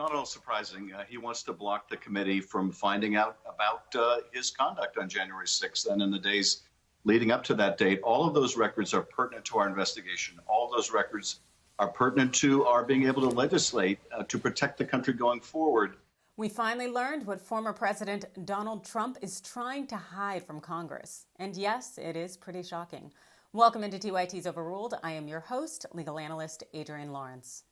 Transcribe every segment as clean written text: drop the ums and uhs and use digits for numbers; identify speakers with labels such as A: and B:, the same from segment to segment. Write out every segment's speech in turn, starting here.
A: not at all surprising. He wants to block the committee from finding out about his conduct on January 6th and in the days leading up to that date. All of those records are pertinent to our investigation. All of those records are pertinent to our being able to legislate to protect the country going forward.
B: We finally learned what former President Donald Trump is trying to hide from Congress. And yes, it is pretty shocking. Welcome into TYT's Overruled. I am your host, legal analyst Adrienne Lawrence.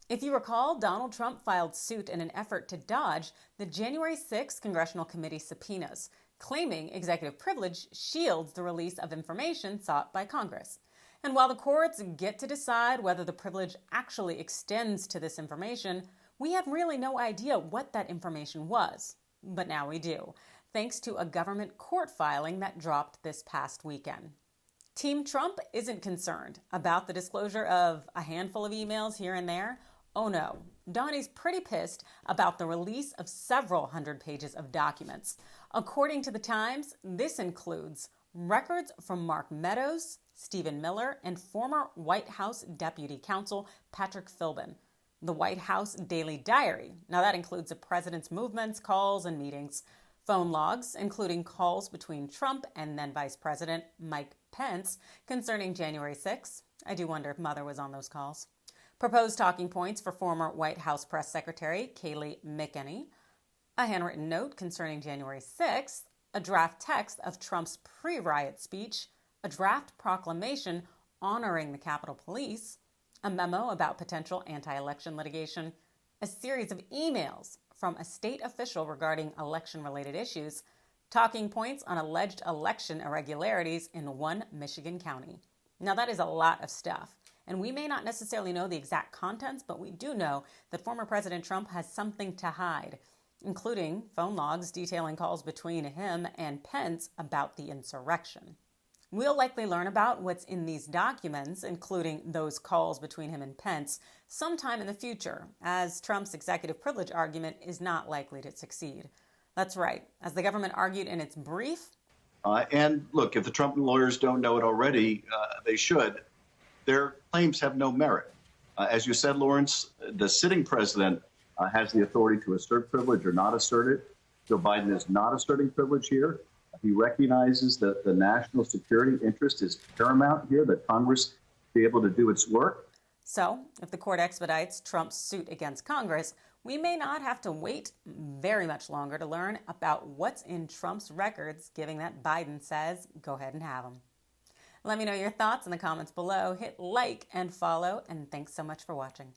B: If you recall, Donald Trump filed suit in an effort to dodge the January 6th Congressional Committee subpoenas, claiming executive privilege shields the release of information sought by Congress. And while the courts get to decide whether the privilege actually extends to this information, we had really no idea what that information was. But now we do, thanks to a government court filing that dropped this past weekend. Team Trump isn't concerned about the disclosure of a handful of emails here and there. Oh no, Donnie's pretty pissed about the release of several hundred pages of documents. According to the Times, this includes records from Mark Meadows, Stephen Miller, and former White House Deputy Counsel Patrick Philbin. The White House Daily Diary. Now that includes the president's movements, calls, and meetings. Phone logs, including calls between Trump and then Vice President Mike Pence concerning January 6th. I do wonder if Mother was on those calls. Proposed talking points for former White House Press Secretary Kayleigh McEnany. A handwritten note concerning January 6th. A draft text of Trump's pre-riot speech. A draft proclamation honoring the Capitol Police. A memo about potential anti-election litigation, a series of emails from a state official regarding election-related issues, talking points on alleged election irregularities in one Michigan county. Now that is a lot of stuff, and we may not necessarily know the exact contents, but we do know that former President Trump has something to hide, including phone logs detailing calls between him and Pence about the insurrection. We'll likely learn about what's in these documents, including those calls between him and Pence, sometime in the future, as Trump's executive privilege argument is not likely to succeed. That's right. As the government argued in its brief.
A: And look, if the Trump lawyers don't know it already, they should. Their claims have no merit. As you said, Lawrence, the sitting president has the authority to assert privilege or not assert it. Joe Biden is not asserting privilege here. He recognizes that the national security interest is paramount here, that Congress be able to do its work.
B: So, if the court expedites Trump's suit against Congress, we may not have to wait very much longer to learn about what's in Trump's records, given that Biden says, go ahead and have them. Let me know your thoughts in the comments below. Hit like and follow, and thanks so much for watching.